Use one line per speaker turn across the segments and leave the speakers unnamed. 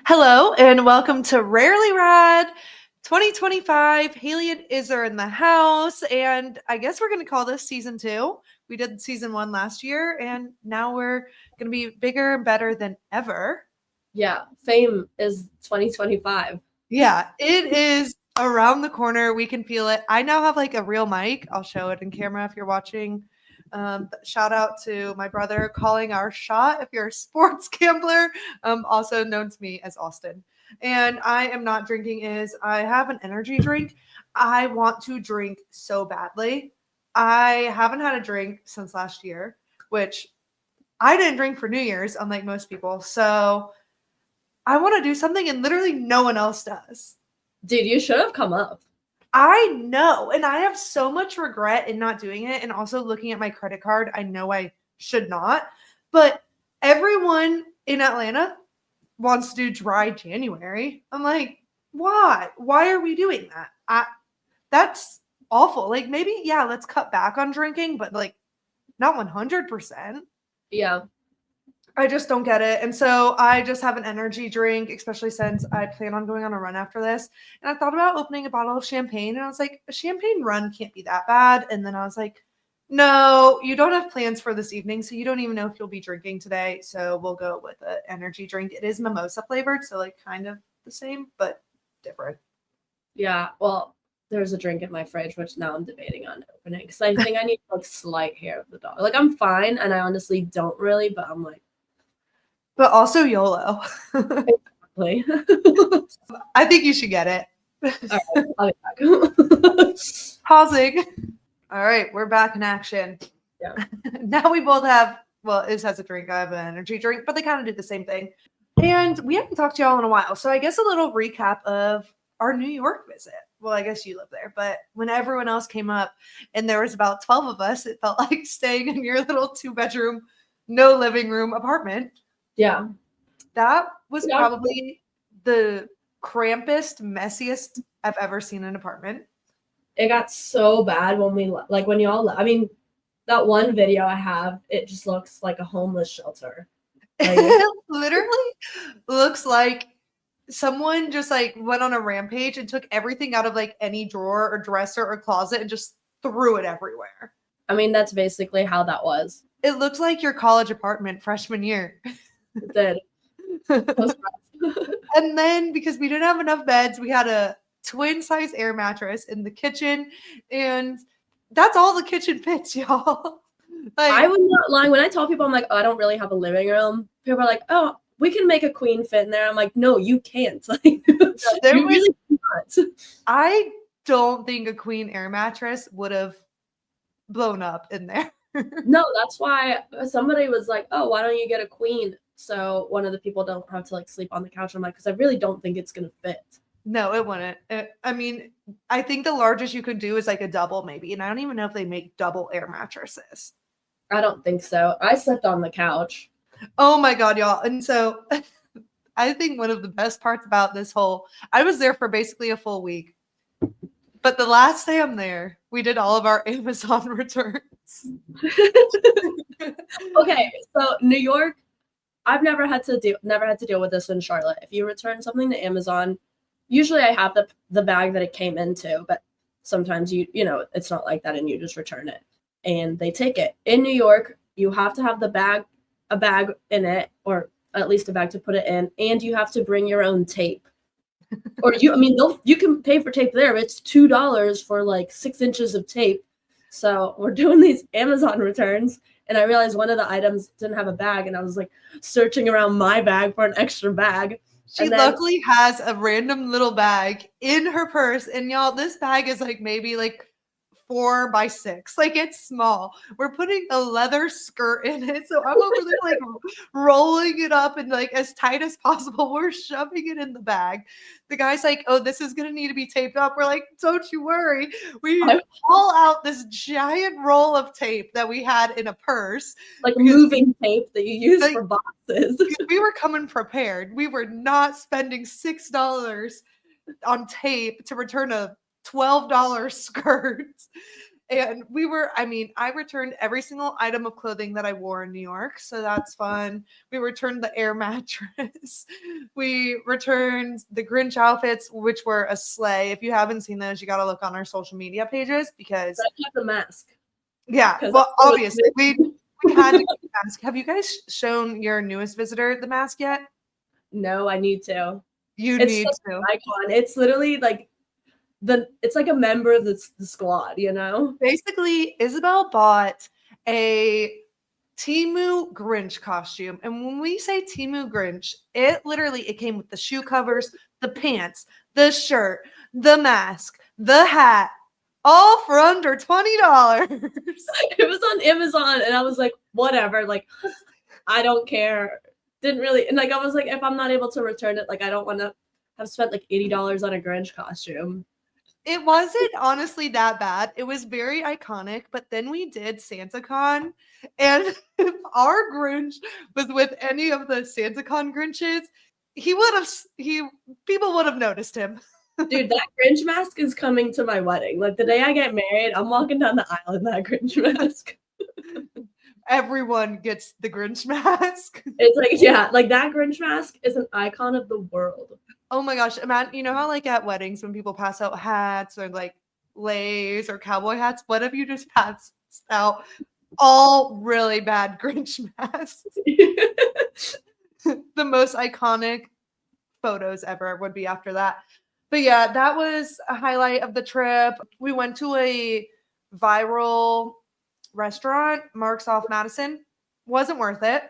Hello and welcome to Rarely Rad 2025. Haley and Iz are in the house, and I guess we're going to call this season 2. We did season 1 last year, and now we're going to be bigger and better than ever.
Yeah, fame is 2025.
Yeah, it is around the corner. We can feel it. I now have like a real mic. I'll show it in camera if you're watching. Shout out to my brother calling our shot if you're a sports gambler, also known to me as Austin. And I am not drinking I have an energy drink. I want to drink so badly. I haven't had a drink since last year, which I didn't drink for New Year's, unlike most people. So I want to do something and literally no one else does.
Dude, you should have come up.
I know. And I have so much regret in not doing it. And also looking at my credit card, I know I should not. But everyone in Atlanta wants to do dry January. I'm like, why? Why are we doing that? That's awful. Like maybe, yeah, let's cut back on drinking, but like not 100%.
Yeah.
I just don't get it. And so I just have an energy drink, especially since I plan on going on a run after this. And I thought about opening a bottle of champagne, and I was like, a champagne run can't be that bad. And then I was like, no, you don't have plans for this evening, so you don't even know if you'll be drinking today. So we'll go with an energy drink. It is mimosa flavored, so like kind of the same, but different.
Yeah, well, there's a drink in my fridge, which now I'm debating on opening because I think I need like slight hair of the dog. Like I'm fine, and I honestly don't really, but I'm like,
but also YOLO.
exactly.
I think you should get it.
All right, I'll be back.
Pausing. All right, we're back in action.
Yeah.
Now we both have, well, Iz has a drink, I have an energy drink, but they kind of do the same thing. And we haven't talked to y'all in a while. So I guess a little recap of our New York visit. Well, I guess you live there, but when everyone else came up and there was about 12 of us, it felt like staying in your little 2-bedroom, no living room apartment.
Yeah.
That was probably the crampest, messiest I've ever seen an apartment.
It got so bad when y'all, I mean, that one video I have, it just looks like a homeless shelter. Like,
it literally looks like someone just like went on a rampage and took everything out of like any drawer or dresser or closet and just threw it everywhere.
I mean, that's basically how that was.
It looked like your college apartment freshman year.
It did.
And then because we didn't have enough beds, we had a twin size air mattress in the kitchen, and that's all the kitchen fits, y'all.
Like, I would not lie. When I tell people I'm like, oh, I don't really have a living room, people are like, oh, we can make a queen fit in there. I'm like, no, you can't. Like, you really cannot.
I don't think a queen air mattress would have blown up in there.
No, that's why somebody was like, oh, why don't you get a queen so one of the people don't have to like sleep on the couch? I'm like, because I really don't think it's gonna fit.
No, it wouldn't. I mean, I think the largest you could do is like a double maybe, and I don't even know if they make double air mattresses.
I don't think so. I slept on the couch.
Oh my God, y'all. And so I think one of the best parts about this I was there for basically a full week. But the last day I'm there, we did all of our Amazon returns.
Okay, so New York, I've never had to deal with this in Charlotte. If you return something to Amazon, usually I have the bag that it came into, but sometimes you know, it's not like that and you just return it and they take it. In New York, you have to have a bag in it, or at least a bag to put it in, and you have to bring your own tape. Or you can pay for tape there, but it's $2 for like 6 inches of tape. So we're doing these Amazon returns, and I realized one of the items didn't have a bag, and I was like searching around my bag for an extra bag.
She luckily has a random little bag in her purse, and y'all, this bag is like maybe like 4 by 6. Like it's small. We're putting a leather skirt in it. So I'm over there like rolling it up and like as tight as possible. We're shoving it in the bag. The guy's like, oh, this is going to need to be taped up. We're like, don't you worry. We haul out this giant roll of tape that we had in a purse.
Like moving tape that you use for boxes.
We were coming prepared. We were not spending $6 on tape to return a $12 skirt. And I returned every single item of clothing that I wore in New York. So that's fun. We returned the air mattress. We returned the Grinch outfits, which were a sleigh. If you haven't seen those, you got to look on our social media pages because.
But I have the mask.
Yeah. Well, obviously, we had to get the mask. Have you guys shown your newest visitor the mask yet?
No, I need to.
You
It's
need
such
to.
an icon. It's literally like it's like a member of the squad, you know?
Basically, Isabel bought a Temu Grinch costume. And when we say Temu Grinch, it came with the shoe covers, the pants, the shirt, the mask, the hat, all for under $20.
It was on Amazon and I was like, whatever, like I don't care. Didn't really, and like I was like, if I'm not able to return it, like I don't want to have spent like $80 on a Grinch costume.
It wasn't honestly that bad. It was very iconic, but then we did SantaCon, and if our Grinch was with any of the SantaCon Grinches, people would have noticed him.
Dude, that Grinch mask is coming to my wedding. Like the day I get married, I'm walking down the aisle in that Grinch mask.
Everyone gets the Grinch mask.
It's like, yeah, like that Grinch mask is an icon of the world.
Oh my gosh, imagine, you know how like at weddings when people pass out hats or like leis or cowboy hats, what if you just passed out all really bad Grinch masks? The most iconic photos ever would be after that. But yeah, that was a highlight of the trip. We went to a viral restaurant, Mark's off Madison. Wasn't worth it.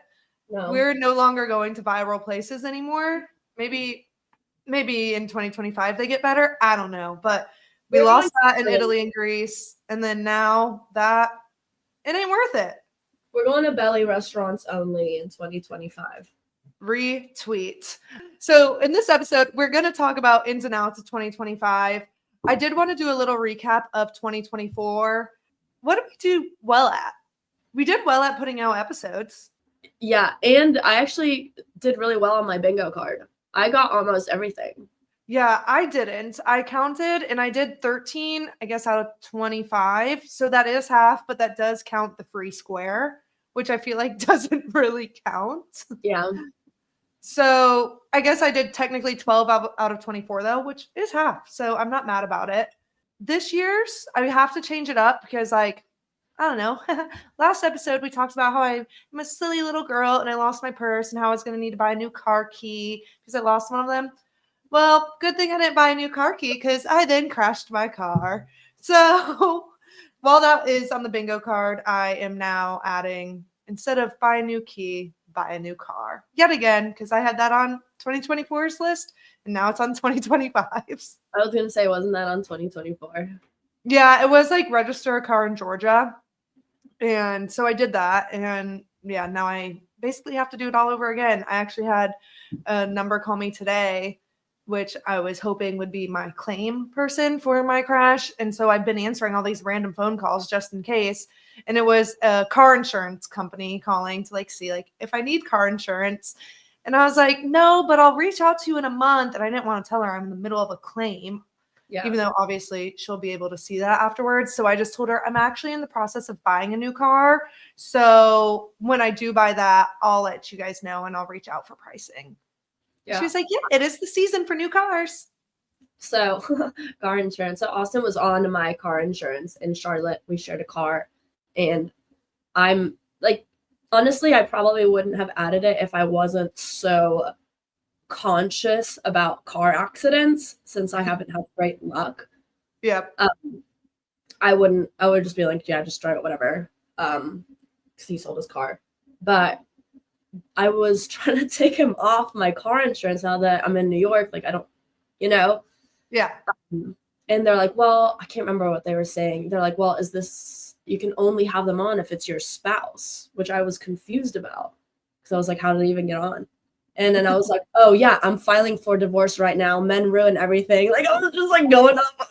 No.
We're no longer going to viral places anymore. Maybe in 2025 they get better. I don't know. But we lost that in Italy and Greece. And then now that it ain't worth it.
We're going to belly restaurants only in 2025.
Retweet. So in this episode, we're going to talk about ins and outs of 2025. I did want to do a little recap of 2024. What did we do well at? We did well at putting out episodes.
Yeah, and I actually did really well on my bingo card. I got almost everything.
Yeah, I didn't. I counted and I did 13, I guess, out of 25. So that is half, but that does count the free square, which I feel like doesn't really count.
Yeah.
So I guess I did technically 12 out of 24, though, which is half. So I'm not mad about it. This year's, I have to change it up because, like, I don't know. Last episode, we talked about how I'm a silly little girl and I lost my purse and how I was going to need to buy a new car key because I lost one of them. Well, good thing I didn't buy a new car key because I then crashed my car. So while that is on the bingo card, I am now adding, instead of buy a new key, buy a new car. Yet again, because I had that on 2024's list and now it's on 2025's.
I was going to say, wasn't that on 2024?
Yeah, it was like register a car in Georgia. And so I did that. And yeah, now I basically have to do it all over again. I actually had a number call me today, which I was hoping would be my claim person for my crash. And so I've been answering all these random phone calls just in case. And it was a car insurance company calling to like see like if I need car insurance. And I was like, no, but I'll reach out to you in a month. And I didn't want to tell her I'm in the middle of a claim. Yeah. Even though obviously she'll be able to see that afterwards. So I just told her I'm actually in the process of buying a new car. So when I do buy that, I'll let you guys know and I'll reach out for pricing. Yeah. She was like, yeah, it is the season for new cars.
So car insurance. So Austin was on my car insurance in Charlotte. We shared a car. And I'm like, honestly, I probably wouldn't have added it if I wasn't so conscious about car accidents since I haven't had great luck.
Yeah.
I would just be like, yeah, just drive it, whatever. Because he sold his car. But I was trying to take him off my car insurance now that I'm in New York. Like, I don't, you know?
Yeah.
And they're like, well, I can't remember what they were saying. They're like, well, is this, you can only have them on if it's your spouse, which I was confused about. Because I was like, how did it even get on? And then I was like, oh, yeah, I'm filing for divorce right now. Men ruin everything. Like, I was just like going up.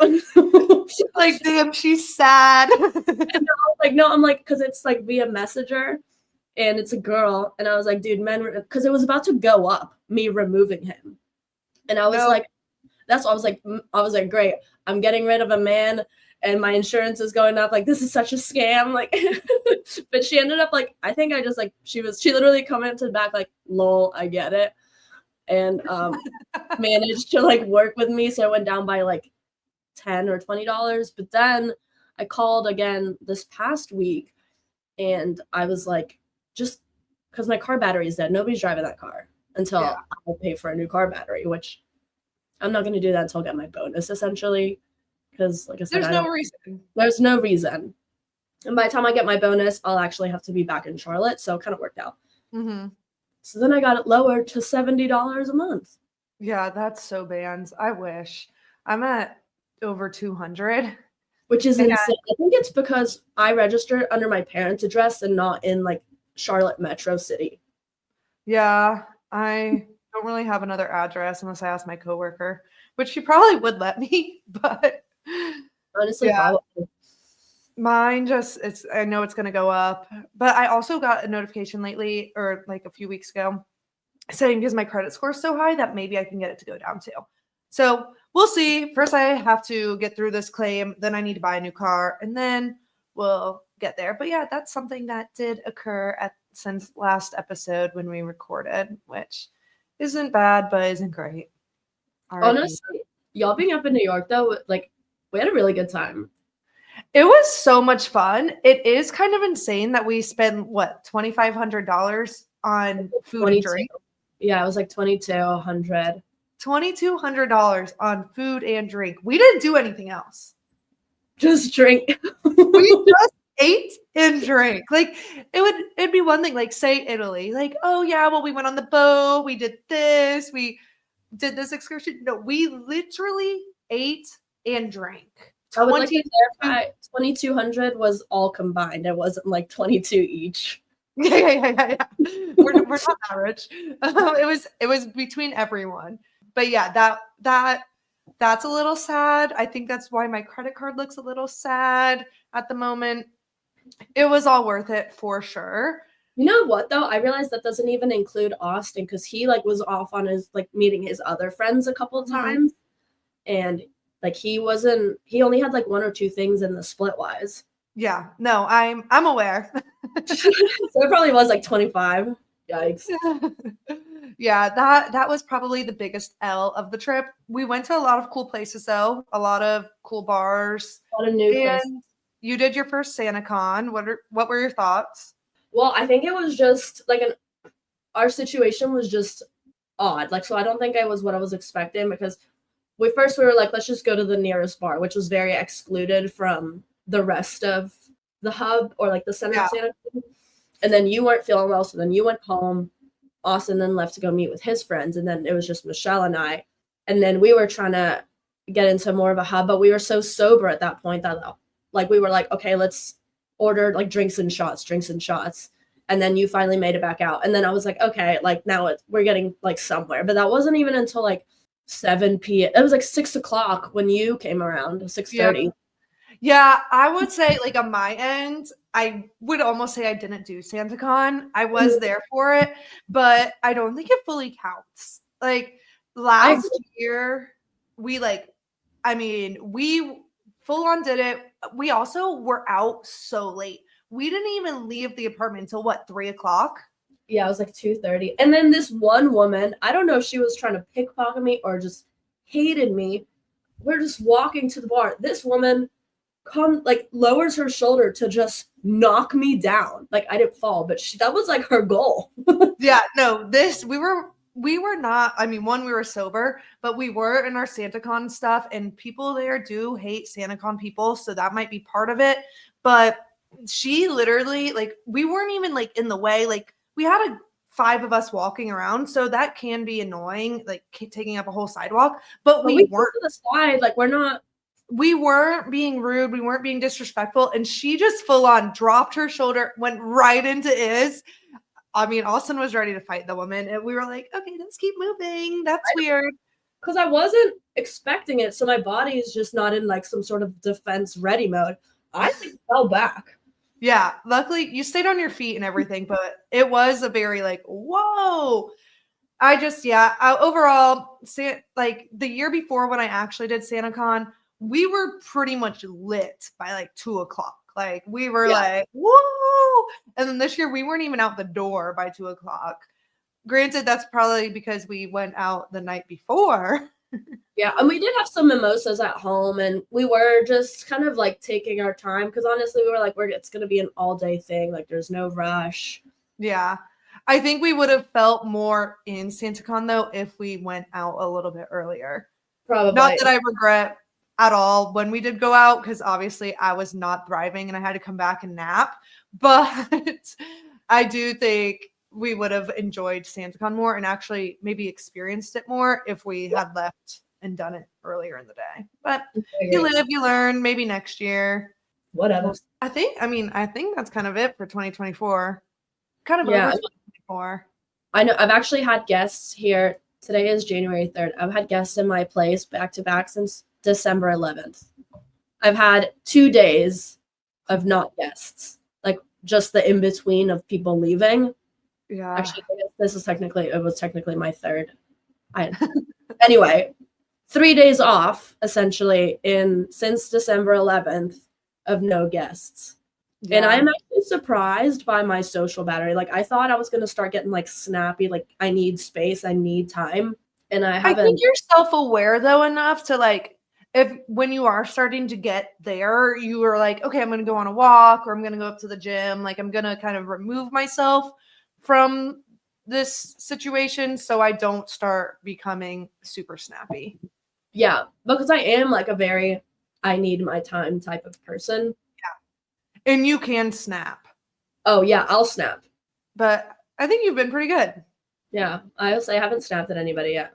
Like, damn, she's sad.
And I was like, no, I'm like, because it's like via Messenger and it's a girl. And I was like, dude, men, because it was about to go up, me removing him. And I was like, that's what I was like, great. I'm getting rid of a man and my insurance is going up. Like, this is such a scam. Like, but she ended up like, I think I just like, she literally commented back like, lol, I get it. And managed to like work with me. So I went down by like $10 or $20. But then I called again this past week and I was like, just because my car battery is dead. Nobody's driving that car until I pay for a new car battery, which I'm not going to do that until I get my bonus, essentially. Because, like I said, there's no reason. And by the time I get my bonus, I'll actually have to be back in Charlotte. So it kind of worked out.
Mm-hmm.
So then I got it lowered to $70 a month.
Yeah, that's so bans. I wish. I'm at over 200.
Which is insane. I think it's because I registered under my parents' address and not in like Charlotte Metro City.
Yeah, I don't really have another address unless I ask my coworker, which she probably would let me, but
honestly, probably.
Mine I know it's going to go up, but I also got a notification lately or like a few weeks ago saying because my credit score is so high that maybe I can get it to go down too. So we'll see. First, I have to get through this claim. Then I need to buy a new car and then we'll get there. But yeah, that's something that did occur since last episode when we recorded, which isn't bad, but isn't great.
Honestly, y'all being up in New York though, like we had a really good time.
It was so much fun. It is kind of insane that we spent what $2,500 on food and drink.
Yeah, it was like $2,200.
$2,200 on food and drink. We didn't do anything else.
Just drink.
We just ate and drank. Like it'd be one thing, like say Italy, like, oh yeah, well, we went on the boat, we did this, we did this excursion. No, we literally ate and drank.
I would like to clarify, 2,200 was all combined. It wasn't like 22 each.
Yeah. We're not that rich. It was between everyone. But yeah, that's a little sad. I think that's why my credit card looks a little sad at the moment. It was all worth it for sure.
You know what though? I realized that doesn't even include Austin because he like was off on his like meeting his other friends a couple of times, and like he only had like one or two things in the Splitwise.
Yeah, no, I'm aware.
So it probably was like 25. Yikes.
Yeah, that was probably the biggest L of the trip. We went to a lot of cool places though, a lot of cool bars.
A lot of new places.
You did your first SantaCon. What were your thoughts?
Well, I think it was just like our situation was just odd. Like, so I don't think it was what I was expecting because we were like, let's just go to the nearest bar, which was very excluded from the rest of the hub or like the center of Santa Cruz. And then you weren't feeling well, so then you went home. Austin then left to go meet with his friends, and then it was just Michelle and I. And then we were trying to get into more of a hub, but we were so sober at that point that like we were like, okay, let's order like drinks and shots. And then you finally made it back out. And then I was like, okay, like now we're getting like somewhere. But that wasn't even until like 7 p.m. It was like 6 o'clock when you came around, 6:30.
Yeah, I would say like on my end, I would almost say I didn't do SantaCon. I was there for it, but I don't think it fully counts. Like last year, we full on did it. We also were out so late. We didn't even leave the apartment until what, 3 o'clock?
Yeah, it was like 2:30. And then this one woman, I don't know if she was trying to pickpocket me or just hated me. We're just walking to the bar. This woman lowers her shoulder to just knock me down. Like I didn't fall, but that was like her goal.
Yeah, no, we were not, I mean, one, we were sober, but we were in our SantaCon stuff and people there do hate SantaCon people. So that might be part of it. But she literally, like, we weren't even like in the way, like we had 5 of us walking around. So that can be annoying, like taking up a whole sidewalk, but we weren't
to the side. Like
we weren't being rude. We weren't being disrespectful. And she just full on dropped her shoulder, went right into Iz. I mean, Austin was ready to fight the woman. And we were like, okay, let's keep moving. That's weird.
Because I wasn't expecting it. So my body is just not in like some sort of defense ready mode. I fell back.
Yeah. Luckily, you stayed on your feet and everything. But it was a very like, whoa. Overall, like the year before when I actually did SantaCon, we were pretty much lit by like 2:00. Like we were
Yeah.
like, whoa. And then this year we weren't even out the door by 2:00. Granted, that's probably because we went out the night before.
Yeah, and we did have some mimosas at home, and we were just kind of like taking our time because honestly, we were like, it's gonna be an all day thing. Like, there's no rush.
Yeah. I think we would have felt more in SantaCon though if we went out a little bit earlier.
Probably.
Not that I regret at all when we did go out, because obviously I was not thriving and I had to come back and nap. But I do think we would have enjoyed SantaCon more and actually maybe experienced it more if we had left and done it earlier in the day. But you live, you learn. Maybe next year.
Whatever.
I think that's kind of it for 2024. Kind of
Yeah.
over 2024.
I know I've actually had guests here. Today is January 3rd. I've had guests in my place back to back since December 11th. I've had 2 days of not guests, like just the in between of people leaving.
Yeah.
Actually, it was technically my third. Anyway, 3 days off essentially since December 11th of no guests. Yeah. And I'm actually surprised by my social battery. Like, I thought I was going to start getting like snappy, like I need space, I need time. And I haven't.
I think you're self-aware though enough to like, when you are starting to get there, you are like, okay, I'm going to go on a walk or I'm going to go up to the gym. Like, I'm going to kind of remove myself from this situation so I don't start becoming super snappy.
Yeah, because I am like I need my time type of person.
And you can snap.
Oh, yeah, I'll snap.
But I think you've been pretty good.
Yeah, I haven't snapped at anybody yet.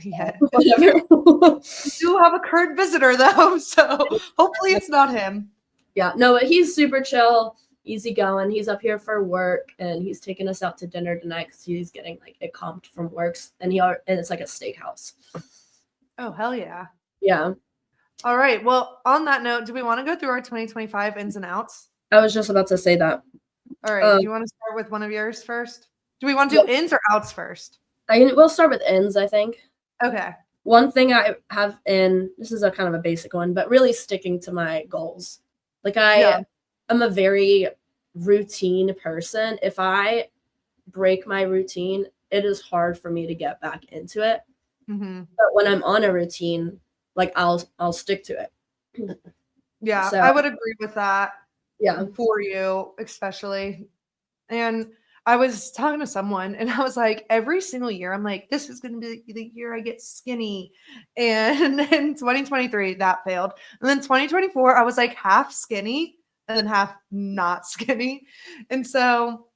Yeah.
Whatever.
You do have a current visitor, though, so hopefully it's not him.
Yeah, no, but he's super chill, easygoing. He's up here for work, and he's taking us out to dinner tonight because he's getting like it comped from works, and it's like a steakhouse.
Oh, hell yeah.
Yeah.
All right. Well, on that note, do we want to go through our 2025 ins and outs?
I was just about to say that.
All right. Do you want to start with one of yours first? Do we want to do ins or outs first?
We'll start with ins, I think.
Okay.
One thing I have this is a kind of a basic one, but really sticking to my goals. Like I'm a very routine person. If I break my routine, it is hard for me to get back into it.
Mm-hmm.
But when I'm on a routine, like I'll stick to it.
Yeah, so, I would agree with that.
Yeah.
For you, especially. And I was talking to someone and I was like, every single year, I'm like, this is going to be the year I get skinny. And in 2023, that failed. And then 2024, I was like half skinny and then half not skinny. And so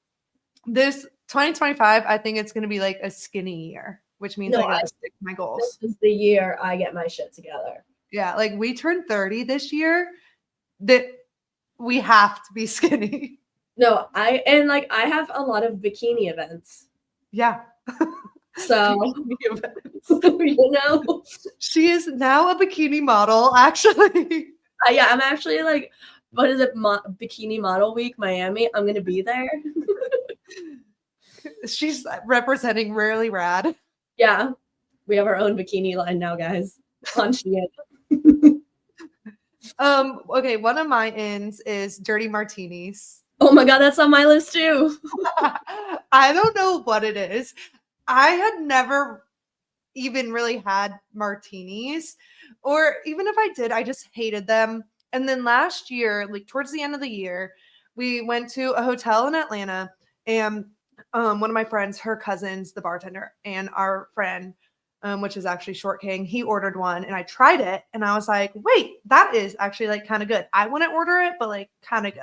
this 2025, I think it's going to be like a skinny year, which means I got to stick to my goals.
This is the year I get my shit together.
Yeah, like we turned 30 this year, that we have to be skinny.
No, I have a lot of bikini events.
Yeah.
So, you know,
she is now a bikini model, actually.
Yeah, I'm actually like, what is it? Bikini Model Week, Miami. I'm going to be there.
She's representing Rarely Rad.
Yeah. We have our own bikini line now, guys. Punch it.
Okay, one of my ins is dirty martinis.
Oh my god, that's on my list too.
I don't know what it is. I had never even really had martinis, or even if I did, I just hated them. And then last year, like towards the end of the year, we went to a hotel in Atlanta, and one of my friends, her cousin's the bartender, and our friend, which is actually Short King, he ordered one, and I tried it, and I was like, wait, that is actually like kind of good. I wouldn't order it, but like kind of good.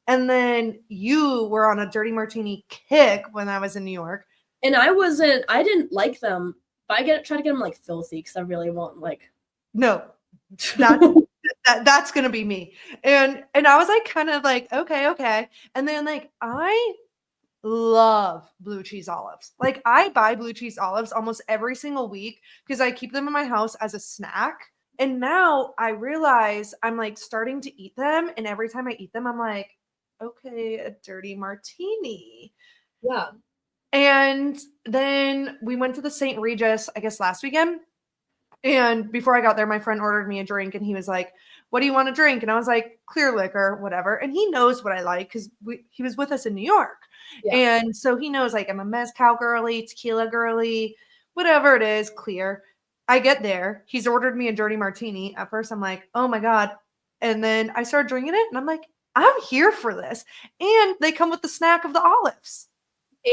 And then you were on a dirty martini kick when I was in New York.
And I didn't like them. But I try to get them like filthy because I really want like.
No, that's going to be me. And I was like, kind of like, okay. And then like, I love blue cheese olives. Like I buy blue cheese olives almost every single week because I keep them in my house as a snack. And now I realize I'm like starting to eat them. And every time I eat them, I'm like, okay, a dirty martini.
Yeah.
And then we went to the St. Regis, I guess last weekend. And before I got there, my friend ordered me a drink and he was like, what do you want to drink? And I was like, clear liquor, whatever. And he knows what I like because he was with us in New York.
Yeah.
And so he knows like I'm a mezcal girly, tequila girly, whatever it is, clear. I get there. He's ordered me a dirty martini. At first, I'm like, oh my God. And then I started drinking it and I'm like, I'm here for this. And they come with the snack of the olives.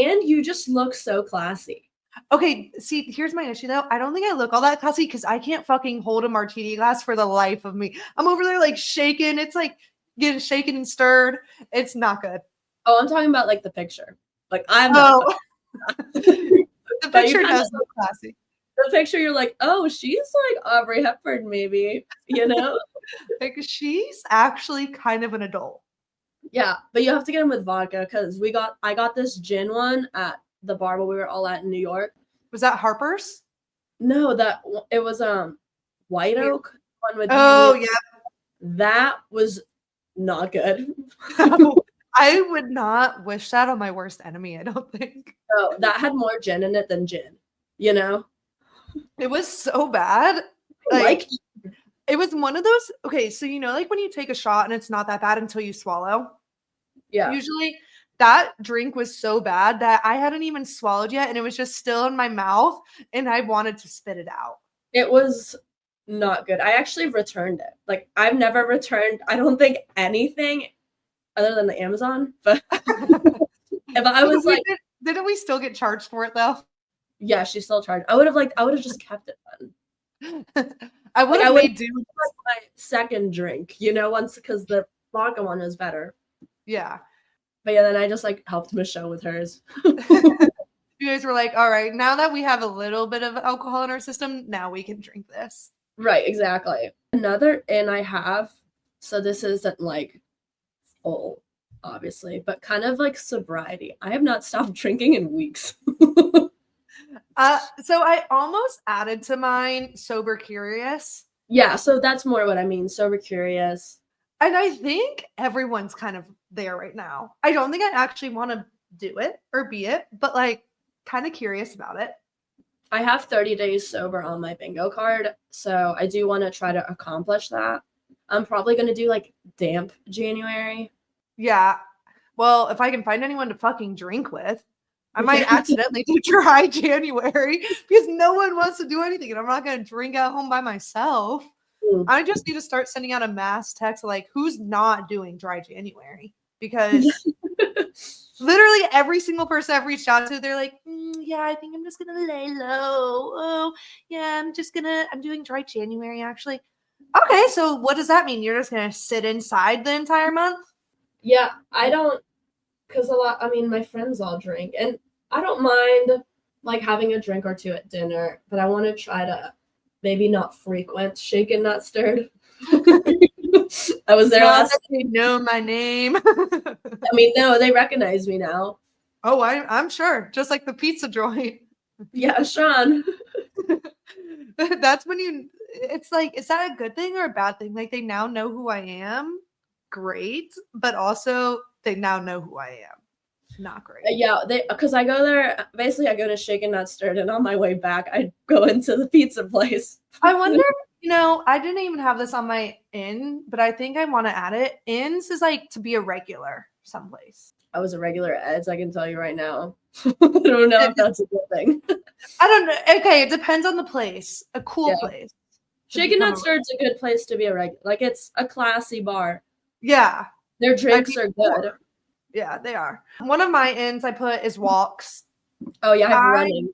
And you just look so classy.
Okay, see, here's my issue though. I don't think I look all that classy because I can't fucking hold a martini glass for the life of me. I'm over there like shaking. It's like getting shaken and stirred. It's not good.
Oh, I'm talking about like the picture. Like I'm not.
The picture does look classy.
The picture, you're like, oh, she's like Aubrey Hepburn, maybe, you know?
Like she's actually kind of an adult.
Yeah, but you have to get them with vodka because I got this gin one at the bar where we were all at in New York.
Was that Harper's?
No, it was White Oak one with
yeah.
That was not good.
I would not wish that on my worst enemy, I don't think.
No, that had more gin in it than gin, you know?
It was so bad. Like it was one of those, okay, so you know, like when you take a shot and it's not that bad until you swallow?
Yeah.
Usually that drink was so bad that I hadn't even swallowed yet and it was just still in my mouth and I wanted to spit it out.
It was not good. I actually returned it. Like I've never returned, I don't think anything other than the Amazon, but if I was like,
didn't we still get charged for it though?
Yeah, she still charged. I would have just kept it then.
I would have made do
like my second drink, you know, once because the vodka one was better.
Yeah.
But yeah, then I just like helped Michelle with hers.
You guys were like, all right, now that we have a little bit of alcohol in our system, now we can drink this.
Right, exactly. Another in I have, so this isn't like full, obviously, but kind of like sobriety. I have not stopped drinking in weeks.
So I almost added to mine sober curious.
Yeah, so that's more what I mean, sober curious.
And I think everyone's kind of there right now. I don't think I actually want to do it or be it, but like kind of curious about it.
I have 30 days sober on my bingo card, so I do want to try to accomplish that. I'm probably going to do like damp January.
Yeah. Well, if I can find anyone to fucking drink with, I might accidentally do dry January because no one wants to do anything and I'm not going to drink at home by myself. I just need to start sending out a mass text like, who's not doing dry January? Because literally every single person I've reached out to, they're like, yeah, I think I'm just going to lay low. Oh, yeah, I'm doing dry January actually. Okay, so what does that mean? You're just going to sit inside the entire month?
Yeah, I don't, because my friends all drink, and I don't mind like having a drink or two at dinner, but I want to try to maybe not frequent shaken, not stirred. I was there last.
They know my name.
I mean, no, they recognize me now.
Oh, I'm sure. Just like the pizza joint.
Yeah, Sean.
That's when it's like, is that a good thing or a bad thing? Like they now know who I am. Great. But also they now know who I am. Not great.
Yeah, because I go there, basically I go to Shaken Not Stirred, and on my way back, I go into the pizza place.
I wonder, I didn't even have this on my in, but I think I want to add it. Inns is like to be a regular someplace.
I was a regular at Ed's, I can tell you right now. I don't know if that's a good thing.
I don't know. Okay, it depends on the place. A cool place.
Shaken Not Stirred's a good place to be a regular. Like, it's a classy bar.
Yeah.
Their drinks are good.
Yeah, they are. One of my ins I put is walks.
Oh, yeah, I have running.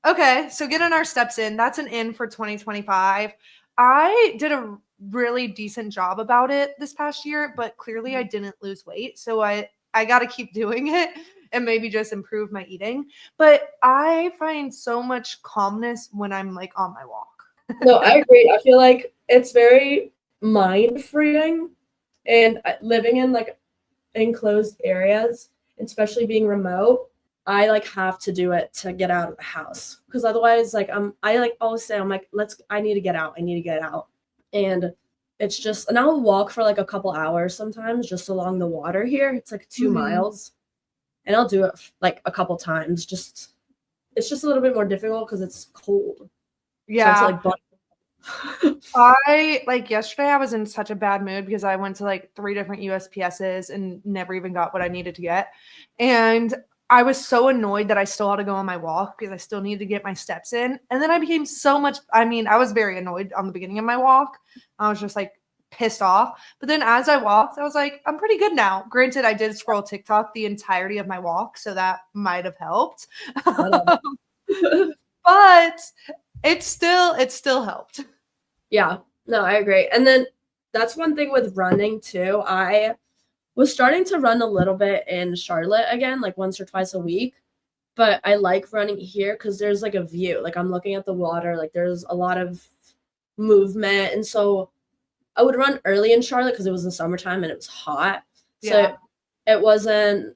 Okay, so getting our steps in. That's an in for 2025. I did a really decent job about it this past year, but clearly I didn't lose weight. So I got to keep doing it and maybe just improve my eating. But I find so much calmness when I'm like on my walk.
No, I agree. I feel like it's very mind freeing, and living in like enclosed areas, especially being remote, I like have to do it to get out of the house, because otherwise like I like always say, I'm like, I need to get out, and it's just, and I'll walk for like a couple hours sometimes just along the water here. It's like 2 miles, and I'll do it like a couple times. It's just a little bit more difficult because it's cold.
Yeah,
so it's like
Yesterday I was in such a bad mood because I went to like 3 different USPSs and never even got what I needed to get. And I was so annoyed that I still had to go on my walk because I still needed to get my steps in. And then I became I was very annoyed on the beginning of my walk. I was just like pissed off. But then as I walked, I was like, I'm pretty good now. Granted, I did scroll TikTok the entirety of my walk, so that might have helped. But it still helped.
Yeah, no, I agree. And then that's one thing with running too. I was starting to run a little bit in Charlotte again, like once or twice a week. But I like running here because there's like a view. Like I'm looking at the water, like there's a lot of movement. And so I would run early in Charlotte because it was the summertime and it was hot. So
Yeah.
it wasn't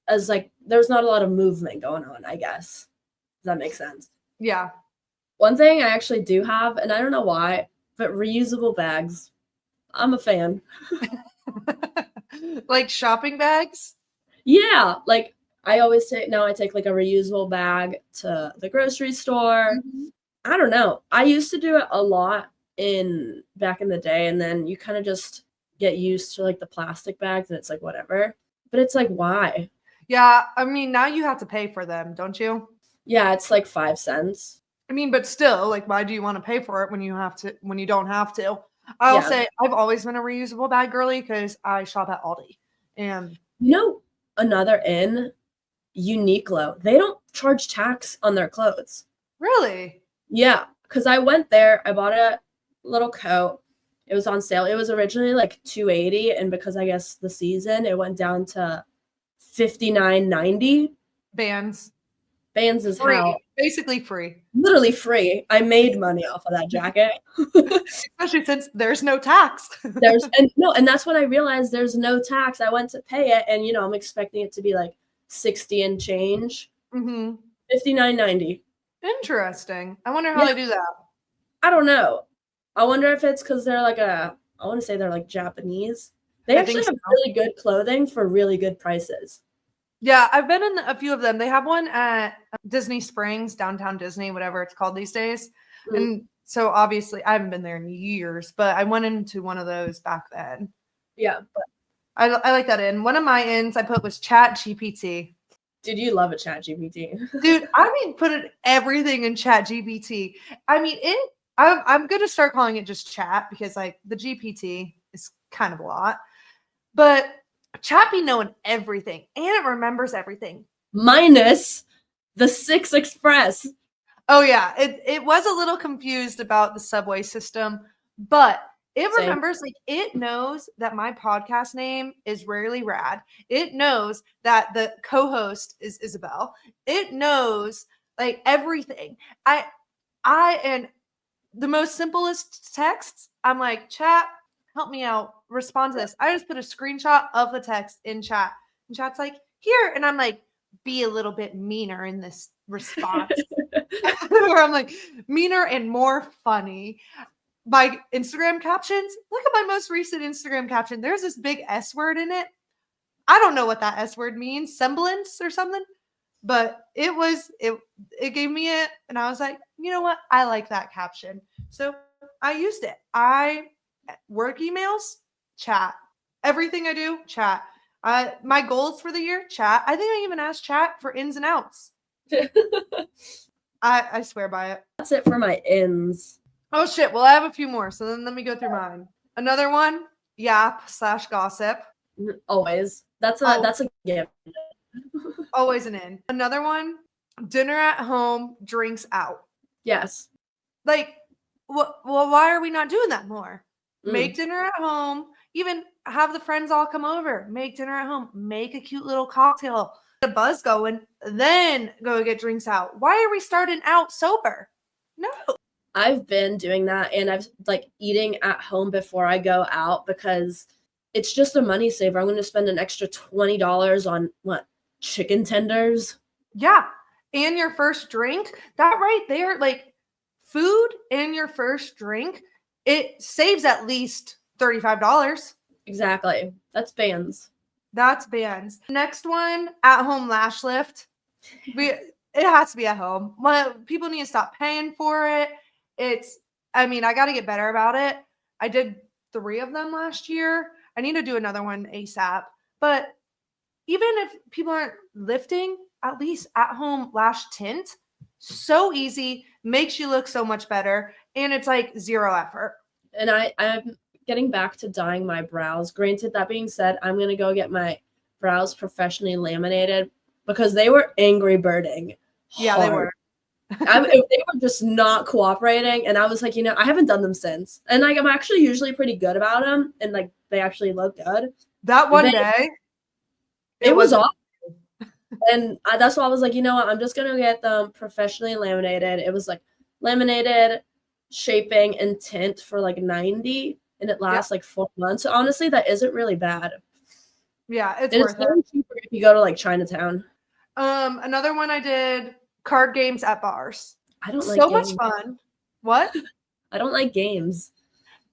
as like there was not a lot of movement going on, I guess. Does that make sense?
Yeah.
One thing I actually do have, and I don't know why, but reusable bags. I'm a fan.
Like shopping bags?
Yeah, like I take like a reusable bag to the grocery store.
Mhm.
I don't know. I used to do it a lot in back in the day, and then you kind of just get used to like the plastic bags and it's like whatever. But it's like why?
Yeah, I mean, now you have to pay for them, don't you?
Yeah, it's like 5 cents.
I mean, but still, like, why do you want to pay for it when you don't have to? I'll
Yeah.
say I've always been a reusable bag girly because I shop at Aldi. And
You know, another in Uniqlo, they don't charge tax on their clothes.
really,
Yeah, because I went there, I bought a little coat. It was on sale. It was originally like $280, and because I guess the season, it went down to $59.90.
Bands
Bands is
free,
how
basically free,
literally free. I made money off of that jacket.
especially since there's no tax.
And that's when I realized there's no tax. I went to pay it, and I'm expecting it to be like 60 and change.
Hmm.
$59.90.
Interesting. I wonder how
Yeah,
they do that.
I don't know. I wonder if it's because they're like I want to say they're like Japanese. They
I
actually
think so.
have really good clothing for really good prices.
Yeah, I've been in a few of them. They have one at Disney Springs, downtown Disney, whatever it's called these days.
Mm,
And so obviously I haven't been there in years, but I went into one of those back then.
yeah.
I like that in. One of my ins I put was Chat GPT.
Did you love a Chat GPT?
Dude, put everything in Chat GPT. I mean, I'm gonna start calling it just chat because like the GPT is kind of a lot. But chat be knowing everything and it remembers everything.
Minus the 6 Express.
Oh yeah, it was a little confused about the subway system, but it
Same.
remembers like it knows that my podcast name is Rarely Rad. It knows that the co-host is Isabel. It knows like everything. And the most simplest texts, I'm like, chat, help me out. Respond to this. I just put a screenshot of the text in chat. And chat's like, here. And I'm like, be a little bit meaner in this response. Where I'm like, meaner and more funny. My Instagram captions, look at my most recent Instagram caption. There's this big S word in it. I don't know what that S word means, semblance or something, but it gave me it. And I was like, you know what? I like that caption. So I used it. I work emails, chat. Everything I do, chat. My goals for the year, chat. I think I even asked chat for ins and outs. I swear by it.
That's it for my ins.
Oh shit. Well, I have a few more. So then let me go through mine. Another one, yap/gossip.
Always. That's a gift.
Always an in. Another one, dinner at home, drinks out.
Yes.
Like, well, why are we not doing that more?
Mm.
Make dinner at home. Even have the friends all come over. Make dinner at home. Make a cute little cocktail. Get a buzz going. Then go get drinks out. Why are we starting out sober? No.
I've been doing that, and I've like eating at home before I go out because it's just a money saver. I'm going to spend an extra $20 on what? Chicken tenders?
Yeah. And your first drink, that right there, like food and your first drink, it saves at least $35.
Exactly. That's bands.
That's bands. Next one, at home lash lift. It has to be at home. Well, people need to stop paying for it. It's I mean, I got to get better about it. I did 3 of them last year. I need to do another one ASAP. But even if people aren't lifting, at least at home lash tint, so easy, makes you look so much better, and it's like 0 effort.
And I'm getting back to dyeing my brows. Granted, that being said, I'm gonna go get my brows professionally laminated because they were angry birding.
Yeah, they were.
They were just not cooperating, and I was like, I haven't done them since, and like I'm actually usually pretty good about them, and like they actually look good.
That one day,
it was awesome. And that's why I was like, you know what, I'm just gonna get them professionally laminated. It was like laminated, shaping, and tint for like $90, and it lasts like 4 months. So honestly, that isn't really bad.
Yeah, it's worth it.
Cheaper if you go to like Chinatown.
Another one I did, card games at bars.
I don't like
so
games.
much fun. What?
I don't like games.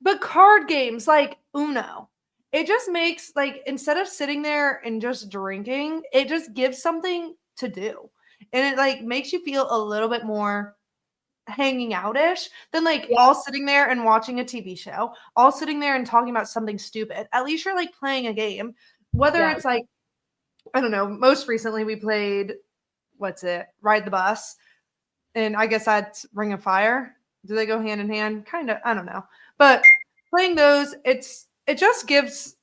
But card games like Uno, it just makes like instead of sitting there and just drinking, it just gives something to do. And it like makes you feel a little bit more hanging out-ish than like all sitting there and watching a TV show, all sitting there and talking about something stupid. At least you're like playing a game. Whether it's like, I don't know, most recently we played, Ride the Bus. And I guess that's Ring of Fire. Do they go hand in hand? Kind of, I don't know. But playing those, it just gives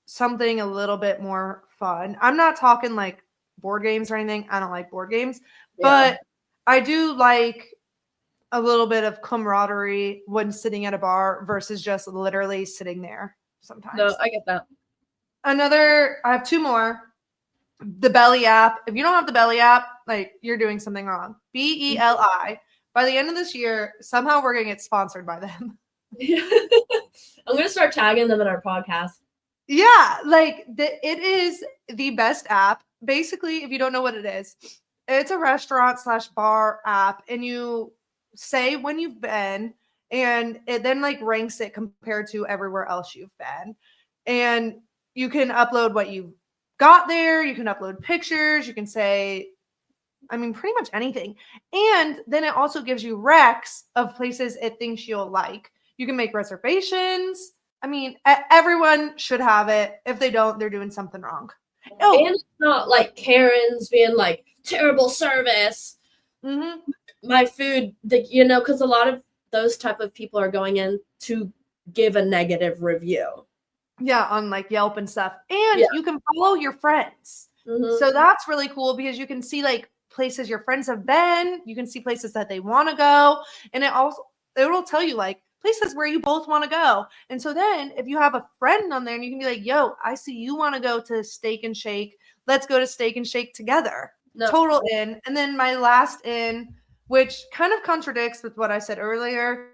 something a little bit more fun. I'm not talking like board games or anything. I don't like board games. But I do like a little bit of camaraderie when sitting at a bar versus just literally sitting there sometimes.
No, I get that.
I have 2 more. The Belly app. If you don't have the Belly app, like you're doing something wrong. BELI. By the end of this year, somehow we're going to get sponsored by them.
I'm going to start tagging them in our podcast.
Yeah, like it is the best app. Basically, if you don't know what it is, it's a restaurant/bar app, and you say when you've been, and it then like ranks it compared to everywhere else you've been. And you can upload what you got there. You can upload pictures. You can say, I mean, pretty much anything. And then it also gives you recs of places it thinks you'll like. You can make reservations. I mean, everyone should have it. If they don't, they're doing something wrong.
Oh. And it's not like Karen's being like, terrible service.
Mm-hmm.
My food, because a lot of those type of people are going in to give a negative review.
Yeah, on like Yelp and stuff. And you can follow your friends.
Mm-hmm.
So that's really cool because you can see like places your friends have been. You can see places that they want to go. And it will tell you like places where you both want to go. And so then if you have a friend on there and you can be like, yo, I see you want to go to Steak and Shake. Let's go to Steak and Shake together. No. Total in. And then my last in, which kind of contradicts with what I said earlier,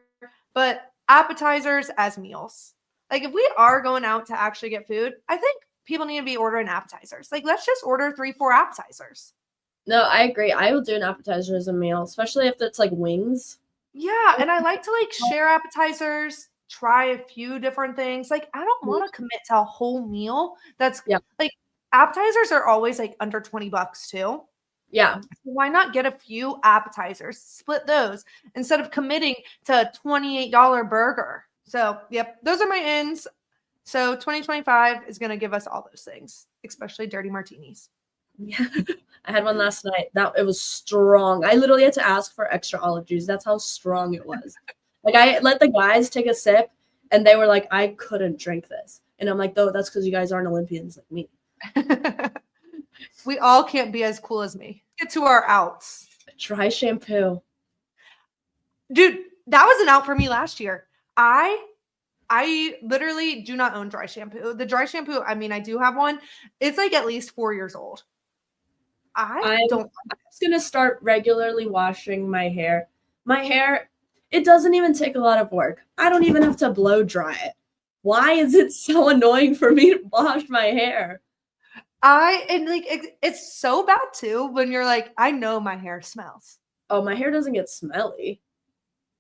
but appetizers as meals. Like if we are going out to actually get food, I think people need to be ordering appetizers. Like let's just order 3-4 appetizers.
No, I agree. I will do an appetizer as a meal, especially if it's like wings.
Yeah, and I like to like share appetizers, try a few different things. Like I don't want to commit to a whole meal. That's like appetizers are always like under $20 too.
Yeah.
So why not get a few appetizers, split those instead of committing to a $28 burger? So, yep, those are my ends. So 2025 is going to give us all those things, especially dirty martinis.
Yeah, I had one last night. It was strong. I literally had to ask for extra olive juice. That's how strong it was. Like I let the guys take a sip, and they were like, "I couldn't drink this," and I'm like, "No, that's because you guys aren't Olympians like me."
We all can't be as cool as me. Get to our outs.
Dry shampoo,
dude. That was an out for me last year. I literally do not own dry shampoo. The dry shampoo, I mean, I do have one. It's like at least 4 years old. I'm
just going to start regularly washing my hair. My hair, it doesn't even take a lot of work. I don't even have to blow dry it. Why is it so annoying for me to wash my hair?
It's so bad too when you're like, I know my hair smells.
Oh, my hair doesn't get smelly.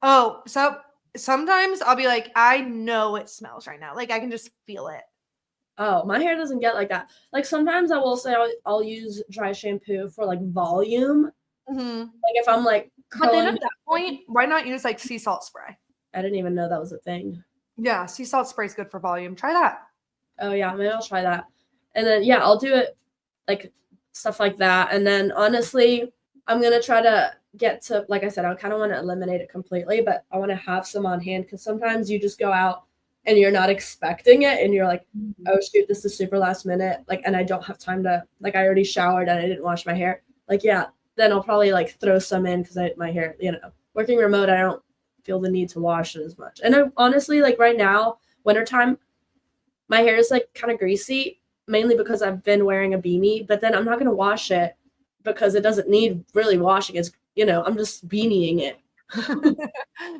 Oh, so sometimes I'll be like, I know it smells right now. Like I can just feel it.
Oh, my hair doesn't get like that. Like sometimes I will say I'll use dry shampoo for like volume.
Mm-hmm.
Like if I'm like
but then at that point, why not use like sea salt spray?
I didn't even know that was a thing.
Yeah, sea salt spray is good for volume. Try that.
Oh yeah, maybe I'll try that. And then yeah, I'll do it like stuff like that. And then honestly, I'm gonna try to get to, like I said, I kind of want to eliminate it completely, but I want to have some on hand because sometimes you just go out and you're not expecting it and you're like, oh shoot, this is super last minute. Like, and I don't have time to, like, I already showered and I didn't wash my hair. Like, yeah, then I'll probably like throw some in because my hair, working remote, I don't feel the need to wash it as much. And I honestly, like right now, wintertime, my hair is like kind of greasy, mainly because I've been wearing a beanie, but then I'm not going to wash it because it doesn't need really washing. It's, I'm just beanieing it.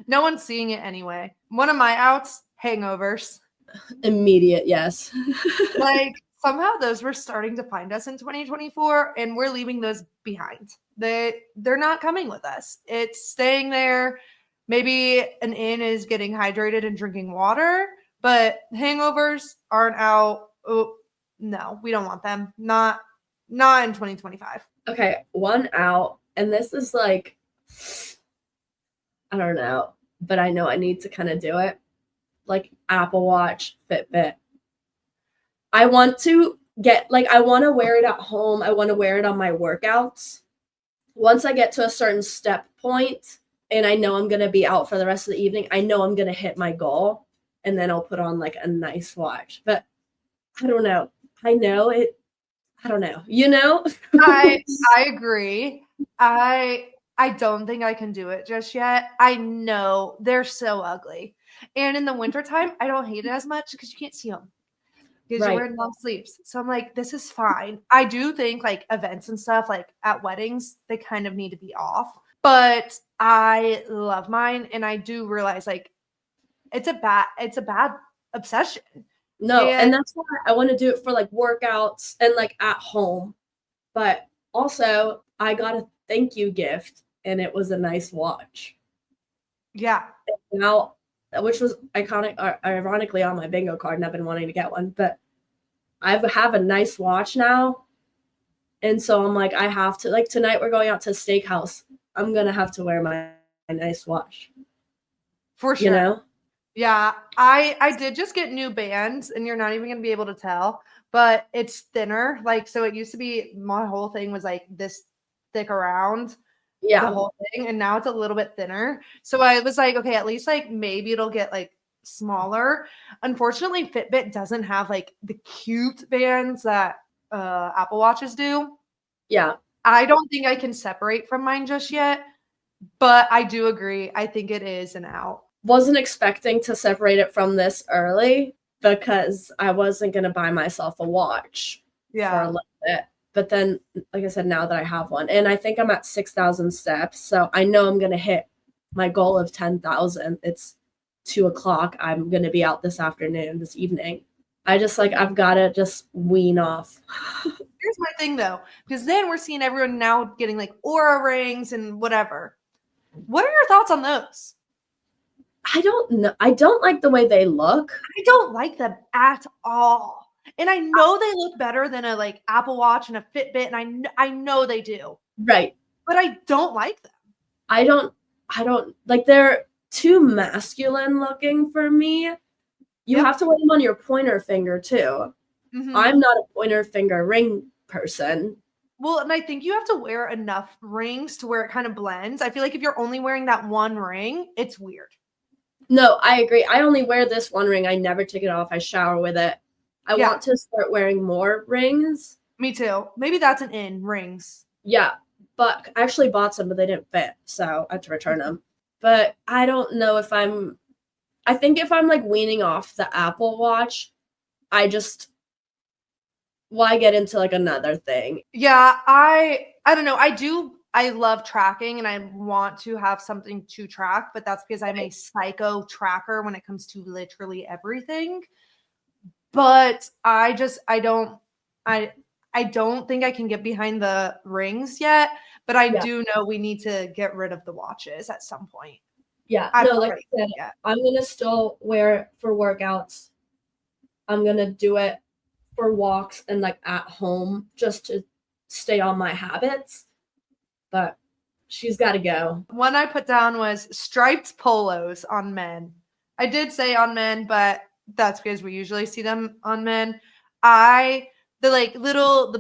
No one's seeing it anyway. One of my outs, hangovers.
Immediate, yes.
Like somehow those were starting to find us in 2024 and we're leaving those behind. They're not coming with us. It's staying there. Maybe an in is getting hydrated and drinking water, but hangovers aren't out. Oh, no, we don't want them. Not in 2025.
Okay, one out. And this is like, I don't know, but I know I need to kind of do it. Like Apple Watch, Fitbit. I want to I want to wear it at home. I want to wear it on my workouts. Once I get to a certain step point and I know I'm going to be out for the rest of the evening, I know I'm going to hit my goal and then I'll put on like a nice watch. But I don't know. I know it. I don't know.
I agree. I don't think I can do it just yet. I know they're so ugly. And in the wintertime, I don't hate it as much because you can't see them. Because you're wearing long sleeves. So I'm like, this is fine. I do think like events and stuff, like at weddings, they kind of need to be off. But I love mine. And I do realize like it's a bad obsession.
No, and that's why I want to do it for like workouts and like at home. But also, I got a thank you gift and it was a nice watch.
Yeah.
Now, which was ironically on my bingo card, and I've been wanting to get one, but I have a nice watch now. And so I'm like, I have to, like tonight we're going out to a steakhouse. I'm going to have to wear my nice watch.
For sure. Yeah, I did just get new bands and you're not even going to be able to tell, but it's thinner. Like, so it used to be, my whole thing was like this thick around the whole thing. And now it's a little bit thinner. So I was like, okay, at least like maybe it'll get like smaller. Unfortunately, Fitbit doesn't have like the cute bands that Apple Watches do.
Yeah.
I don't think I can separate from mine just yet, but I do agree. I think it is an out.
Wasn't expecting to separate it from this early because I wasn't going to buy myself a watch for a little bit. But then, like I said, now that I have one, and I think I'm at 6,000 steps, so I know I'm going to hit my goal of 10,000. It's 2:00. I'm going to be out this evening. I just I've got to just wean off.
Here's my thing though, because then we're seeing everyone now getting like Aura rings and whatever. What are your thoughts on those?
I don't know. I don't like the way they look.
I don't like them at all. And I know they look better than a like Apple Watch and a Fitbit, and I know they do.
Right.
But I don't like them.
I don't like, they're too masculine looking for me. You have to wear them on your pointer finger too. Mm-hmm. I'm not a pointer finger ring person.
Well, and I think you have to wear enough rings to where it kind of blends. I feel like if you're only wearing that one ring, it's weird.
No, I agree. I only wear this one ring. I never take it off. I shower with it. I want to start wearing more rings.
Me too. Maybe that's an in, rings.
Yeah, but I actually bought some, but they didn't fit, so I had to return them. But I don't know if I think if I'm like weaning off the Apple Watch, why get into like another thing?
Yeah, I don't know. I love tracking and I want to have something to track, but that's because I'm a psycho tracker when it comes to literally everything. But I don't think I can get behind the rings yet, but I do know we need to get rid of the watches at some point.
Yeah, like I said, I'm going to still wear it for workouts. I'm going to do it for walks and like at home just to stay on my habits. But She's got to go.
One I put down was striped polos on men. I did say on men, but that's because we usually see them on men. The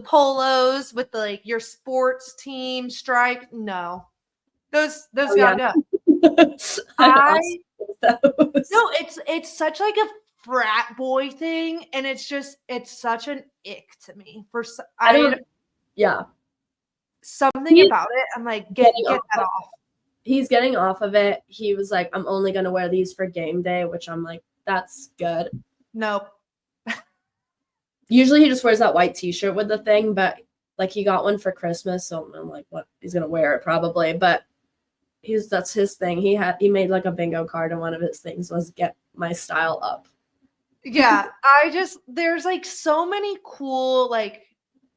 polos with the like your sports team stripe. No, those
Oh,
gotta
yeah.
go.
I those.
No, it's such like a frat boy thing, and it's such an ick to me.
Yeah.
Something about it. I'm like, get that off.
He's getting off of it. He was like, I'm only gonna wear these for game day, which I'm like, that's good.
Nope.
Usually he just wears that white t-shirt with the thing, but like he got one for Christmas, so I'm like, what? He's gonna wear it probably, but that's his thing. He made like a bingo card, and one of his things was get my style up.
Yeah, there's like so many cool like,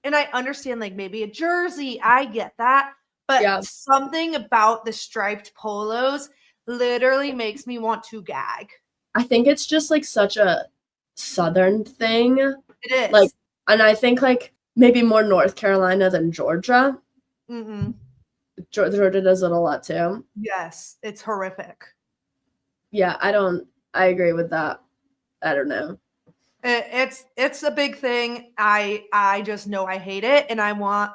and I understand like maybe a jersey, I get that, but something about the striped polos literally makes me want to gag.
I think it's just like such a Southern thing.
It is.
Like, and I think like maybe more North Carolina than Georgia. Georgia does it a lot too.
Yes, it's horrific.
Yeah, I agree with that. I don't know.
It's a big thing. I just know I hate it, and I want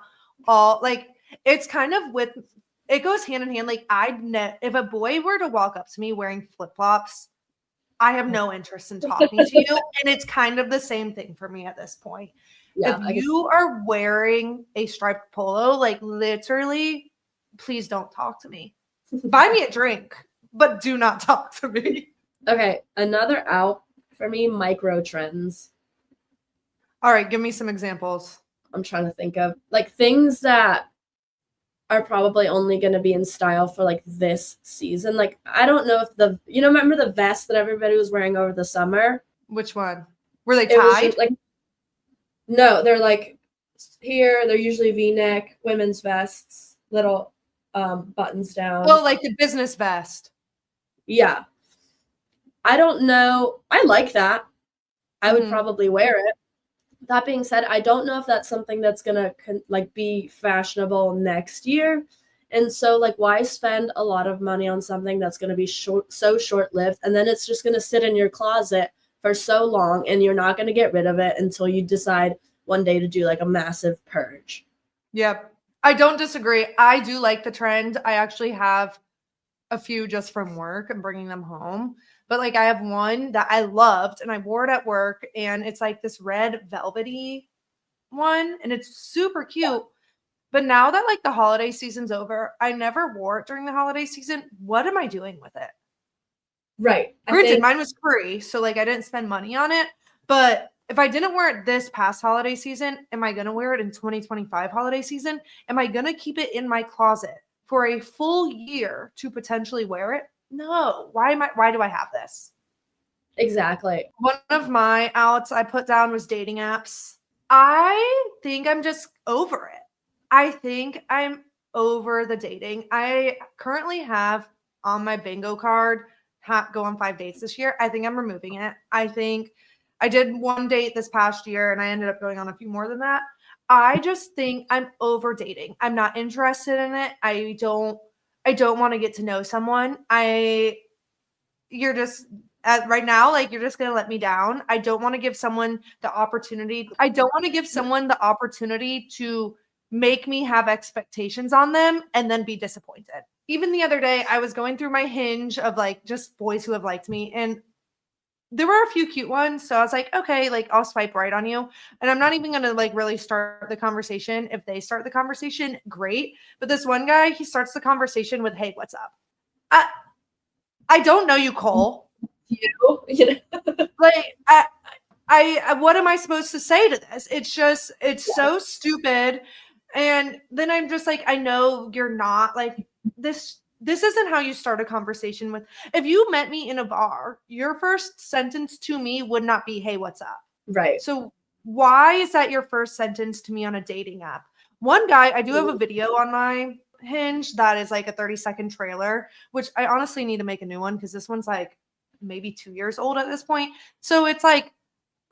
all like it's kind of with it goes hand in hand. Like if a boy were to walk up to me wearing flip-flops, I have no interest in talking to you, and it's kind of the same thing for me at this point. Yeah, if you are wearing a striped polo, like literally, please don't talk to me. Buy me a drink, but do not talk to me.
Okay, another out for me, micro trends.
All right, give me some examples.
I'm trying to think of like things that are probably only going to be in style for like this season. Like, I don't know if remember the vest that everybody was wearing over the summer?
Which one? Were they tied?
No, they're like here. They're usually V-neck women's vests, little buttons down.
Oh, like the business vest.
Yeah. I don't know. I like that. I would probably wear it. That being said, I don't know if that's something that's gonna be fashionable next year, and so like why spend a lot of money on something that's gonna be so short-lived, and then it's just gonna sit in your closet for so long, and you're not gonna get rid of it until you decide one day to do like a massive purge.
Yep, I don't disagree. I do like the trend. I actually have a few just from work and bringing them home. But like I have one that I loved and I wore it at work, and it's like this red velvety one, and it's super cute. But now that like the holiday season's over, I never wore it during the holiday season. What am I doing with it?
Right.
Granted, mine was free, so like I didn't spend money on it. But if I didn't wear it this past holiday season, am I going to wear it in 2025 holiday season? Am I going to keep it in my closet for a full year to potentially wear it? No. Why do I have this?
Exactly.
One of my outs I put down was dating apps. I think I'm just over it. I think I'm over the dating. I currently have on my bingo card, go on 5 dates this year. I think I'm removing it. I think I did one date this past year and I ended up going on a few more than that. I just think I'm over dating. I'm not interested in it. I don't want to get to know someone. You're just right now, like you're just going to let me down. I don't want to give someone the opportunity. I don't want to give someone the opportunity to make me have expectations on them and then be disappointed. Even the other day, I was going through my Hinge of like just boys who have liked me, and there were a few cute ones. So I was like, okay, like I'll swipe right on you. And I'm not even going to like really start the conversation. If they start the conversation, great. But this one guy, he starts the conversation with, hey, what's up? I don't know you, Cole. Like, I what am I supposed to say to this? It's so stupid. And then I'm just like, I know you're not like this isn't how you start a conversation with. If you met me in a bar, your first sentence to me would not be, hey, what's up?
Right.
So why is that your first sentence to me on a dating app? One guy, I do have a video on my Hinge that is like a 30-second trailer, which I honestly need to make a new one because this one's like maybe 2 years old at this point. So it's like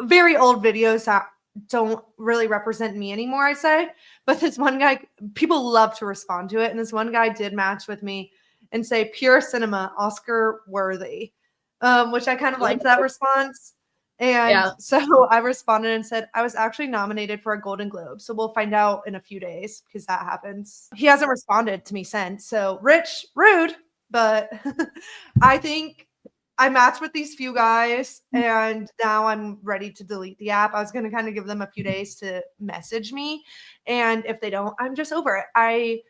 very old videos that don't really represent me anymore, I say. But this one guy, people love to respond to it. And this one guy did match with me and say pure cinema, Oscar worthy, which I kind of liked that response. And so I responded and said, I was actually nominated for a Golden Globe. So we'll find out in a few days because that happens. He hasn't responded to me since. So Rich, rude, but I think I matched with these few guys and now I'm ready to delete the app. I was going to kind of give them a few days to message me. And if they don't, I'm just over it.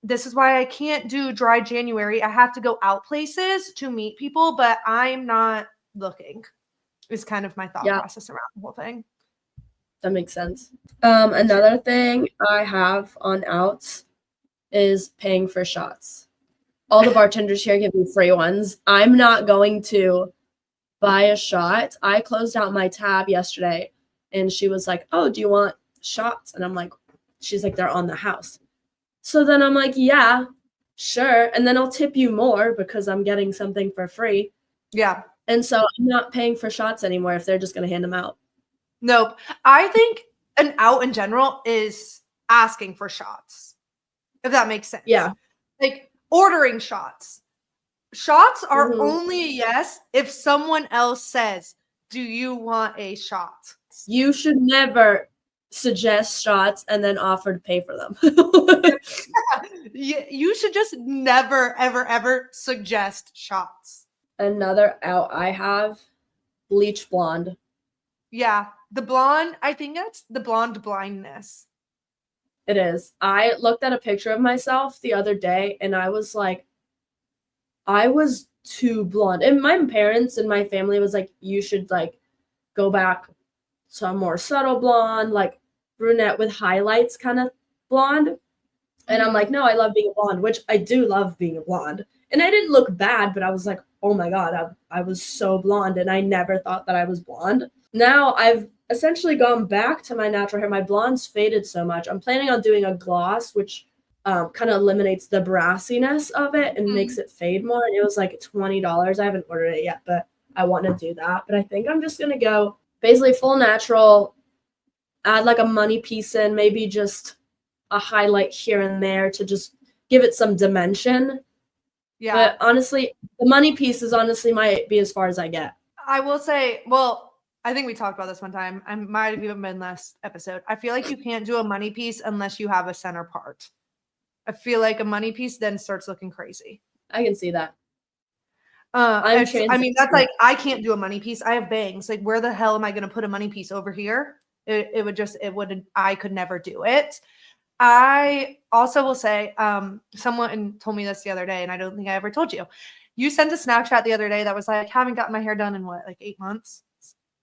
This is why I can't do dry January. I have to go out places to meet people, but I'm not looking. Is kind of my thought process around the whole thing.
That makes sense. Another thing I have on outs is paying for shots. All the bartenders here give me free ones. I'm not going to buy a shot. I closed out my tab yesterday and she was like, oh, do you want shots? And I'm like, she's like, they're on the house. So then I'm like, yeah, sure. And then I'll tip you more because I'm getting something for free.
Yeah.
And so I'm not paying for shots anymore if they're just going to hand them out.
Nope. I think an out in general is asking for shots, if that makes sense.
Yeah.
Like ordering shots. Shots are only a yes if someone else says, do you want a shot?
You should never suggest shots and then offer to pay for them.
You should just never, ever, ever suggest shots.
Another out I have, bleach blonde.
Yeah, the blonde, I think that's the blonde blindness.
It is. I looked at a picture of myself the other day and I was like, I was too blonde. And my parents and my family was like, you should like go back to a more subtle blonde, like brunette with highlights kind of blonde. And I'm like, no, I love being a blonde, which I do love being a blonde. And I didn't look bad, but I was like, oh my God, I was so blonde and I never thought that I was blonde. Now I've essentially gone back to my natural hair. My blonde's faded so much. I'm planning on doing a gloss, which kind of eliminates the brassiness of it and makes it fade more. And it was like $20. I haven't ordered it yet, but I want to do that. But I think I'm just going to go basically full natural, add like a money piece in, maybe just a highlight here and there to just give it some dimension. Yeah. But honestly, the money pieces honestly might be as far as I get.
I will say, well, I think we talked about this one time. I might have even been last episode. I feel like you can't do a money piece unless you have a center part. I feel like a money piece then starts looking crazy.
I can see that.
I mean, that's like, I can't do a money piece. I have bangs. Like, where the hell am I going to put a money piece over here? I could never do it. I also will say, someone told me this the other day, and I don't think I ever told you. You sent a Snapchat the other day that was like, haven't gotten my hair done in what, like 8 months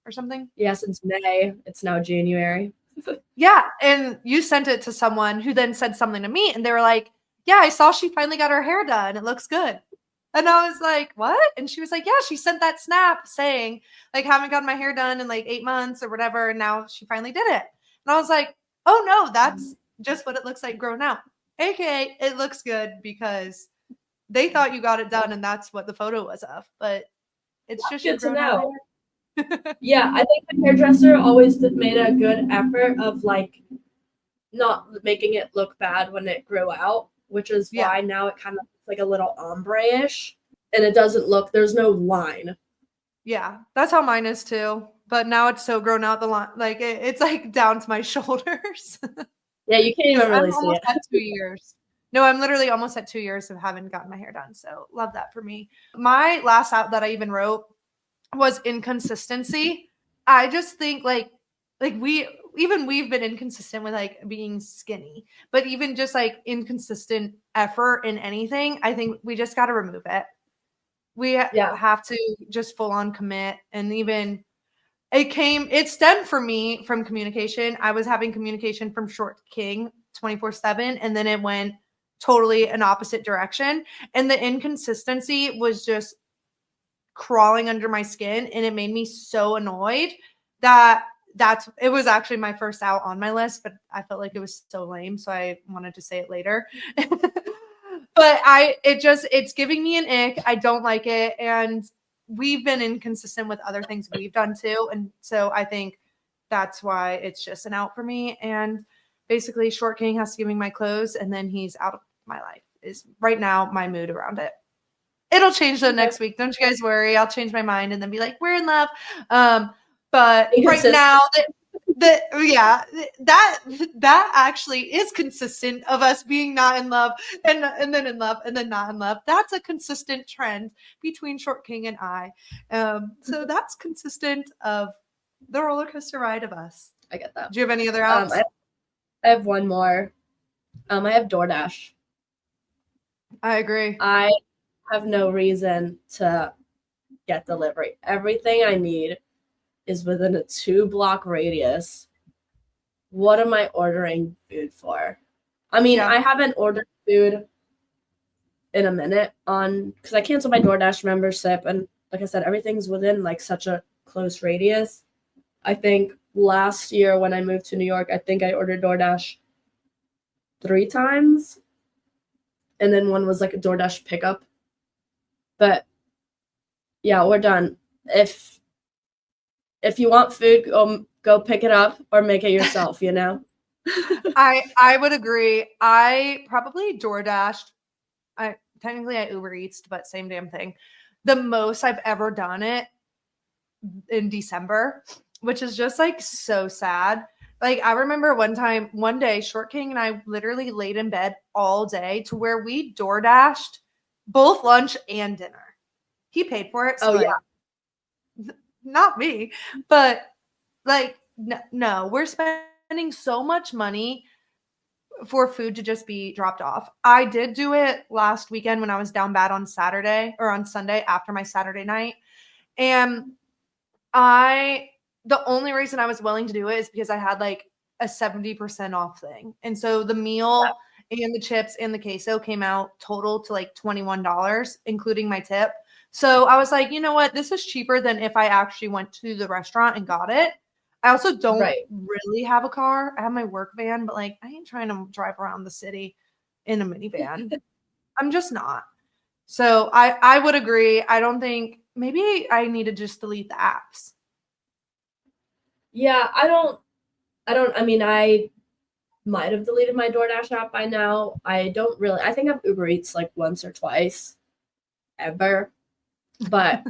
or something?
Yeah, since May. It's now January.
Yeah, and you sent it to someone who then said something to me, and they were like, yeah, I saw she finally got her hair done. It looks good. And I was like, what? And she was like, yeah, she sent that snap saying, like, haven't gotten my hair done in like 8 months or whatever, and now she finally did it. And I was like, oh, no, that's just what it looks like grown out. AKA, it looks good because they thought you got it done, and that's what the photo was of. But it's just
good to know. Yeah, I think the hairdresser always made a good effort of like not making it look bad when it grew out, which is why now it kind of looks like a little ombre-ish, and it doesn't look, there's no line.
Yeah, that's how mine is too. But now it's so grown out the line, like it's like down to my shoulders.
Yeah, you can't even really see it.
At 2 years. No, I'm literally almost at 2 years of having gotten my hair done. So love that for me. My last out that I even wrote was inconsistency. I just think like we've been inconsistent with like being skinny, but even just like inconsistent effort in anything, I think we just got to remove it. We have to just full on commit. And even it stemmed for me from communication. I was having communication from Short King 24/7, and then it went totally an opposite direction. And the inconsistency was just crawling under my skin, and it made me so annoyed that it was actually my first out on my list, but I felt like it was so lame, so I wanted to say it later. But it's giving me an ick. I don't like it, and we've been inconsistent with other things we've done too. And so I think that's why it's just an out for me. And basically, Short King has to give me my clothes, and then he's out of my life. Is right now my mood around it. It'll change though next week. Don't you guys worry. I'll change my mind and then be like, we're in love. But right now, that actually is consistent of us being not in love and then in love and then not in love. That's a consistent trend between Short King and I. So that's consistent of the roller coaster ride of us.
I get that.
Do you have any other outs?
I have one more. I have DoorDash.
I agree.
I have no reason to get delivery. Everything I need is within a 2-block radius. What am I ordering food for? I mean, I haven't ordered food in a minute because I canceled my DoorDash membership, and like I said, everything's within like such a close radius. I think last year when I moved to New York, I think I ordered DoorDash 3 times, and then one was like a DoorDash pickup. But yeah, we're done. If you want food, go pick it up or make it yourself, you know?
I would agree. I probably DoorDashed. Technically I Uber Eats, but same damn thing. The most I've ever done it in December, which is just like so sad. Like I remember one day, Short King and I literally laid in bed all day to where we DoorDashed both lunch and dinner. He paid for it. So not me, but like, no, we're spending so much money for food to just be dropped off. I did do it last weekend when I was down bad on Saturday or on Sunday after my Saturday night. And the only reason I was willing to do it is because I had like a 70% off thing. And so the meal and the chips and the queso came out total to like $21, including my tip. So I was like, you know what? This is cheaper than if I actually went to the restaurant and got it. I also don't really have a car. I have my work van, but like I ain't trying to drive around the city in a minivan. I'm just not. So I would agree. I don't think maybe I need to just delete the apps.
Yeah, I mean, I might have deleted my DoorDash app by now. I think I've Uber Eats like once or twice ever, but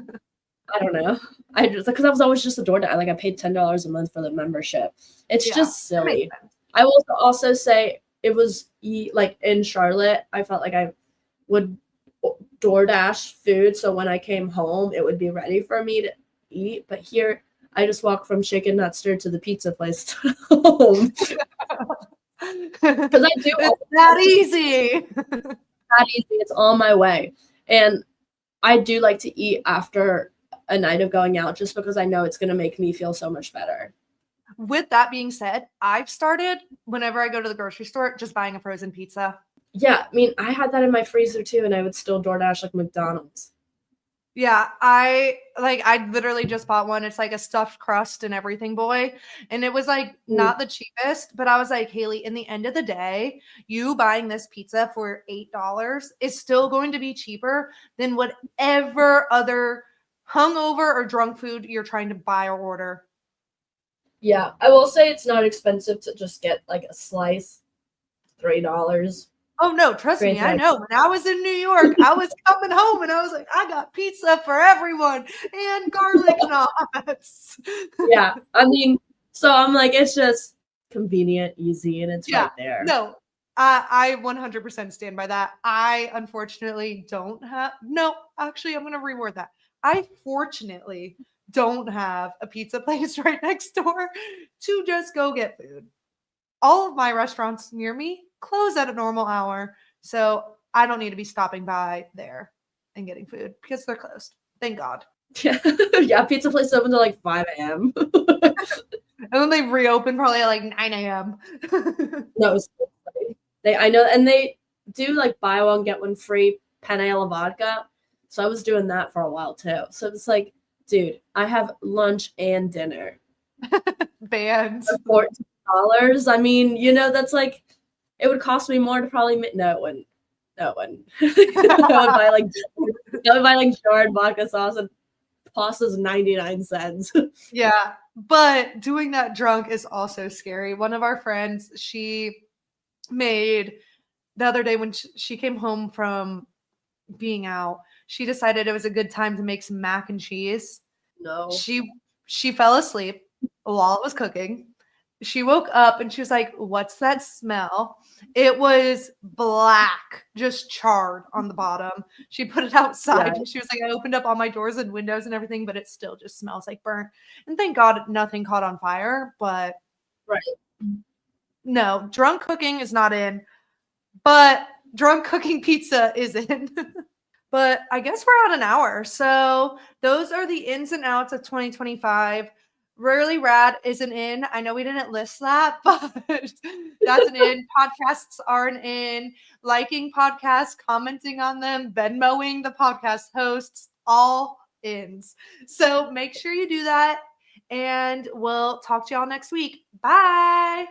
I don't know. Because I was always just a DoorDash. Like I paid $10 a month for the membership. It's just silly. I will also say it was like in Charlotte, I felt like I would DoorDash food, so when I came home, it would be ready for me to eat. But here, I just walk from Chicken Nutster to the pizza place to home. Because I do
it's that easy.
That easy. It's on my way, and I do like to eat after a night of going out, just because I know it's going to make me feel so much better.
With that being said, I've started whenever I go to the grocery store, just buying a frozen pizza.
Yeah, I mean, I had that in my freezer too, and I would still DoorDash like McDonald's.
Yeah, I literally just bought one. It's like a stuffed crust and everything, boy. And it was like not the cheapest, but I was like, Haley, in the end of the day, you buying this pizza for $8 is still going to be cheaper than whatever other hungover or drunk food you're trying to buy or order.
Yeah, I will say it's not expensive to just get like a slice, $3.
Oh no, trust me, I know. When I was in New York, I was coming home and I was like, I got pizza for everyone and garlic knots.
Yeah, I mean, so I'm like, it's just convenient, easy, and it's right there.
No, I 100% stand by that. I unfortunately don't have, no, actually, I'm going to reword that. I fortunately don't have a pizza place right next door to just go get food. All of my restaurants near me close at a normal hour, so I don't need to be stopping by there and getting food because they're closed. Thank God.
Yeah, pizza place open till like 5 a.m.
And then they reopen probably at like 9 a.m.
No, I know, and they do like buy one get one free penne alla vodka. So I was doing that for a while too. So it's like, dude, I have lunch and dinner.
Bands.
$14. I mean, you know, that's like, it would cost me more to probably no it wouldn't. I would buy like jarred vodka sauce and pasta's 99 cents.
Yeah, but doing that drunk is also scary. One of our friends, she made the other day when she came home from being out, she decided it was a good time to make some mac and cheese.
No.
She fell asleep while it was cooking. She woke up and she was like, "What's that smell?" It was black, just charred on the bottom. She put it outside
Yeah.
and she was like, "I opened up all my doors and windows and everything, but it still just smells like burnt." And thank God nothing caught on fire, but
Right.
no, drunk cooking is not in, but drunk cooking pizza is in. But I guess we're at an hour. So those are the ins and outs of 2025. Rarely Rad isn't in. I know we didn't list that, but that's an in. Podcasts are an in. Liking podcasts, commenting on them, Venmoing the podcast hosts, all ins. So make sure you do that. And we'll talk to y'all next week. Bye.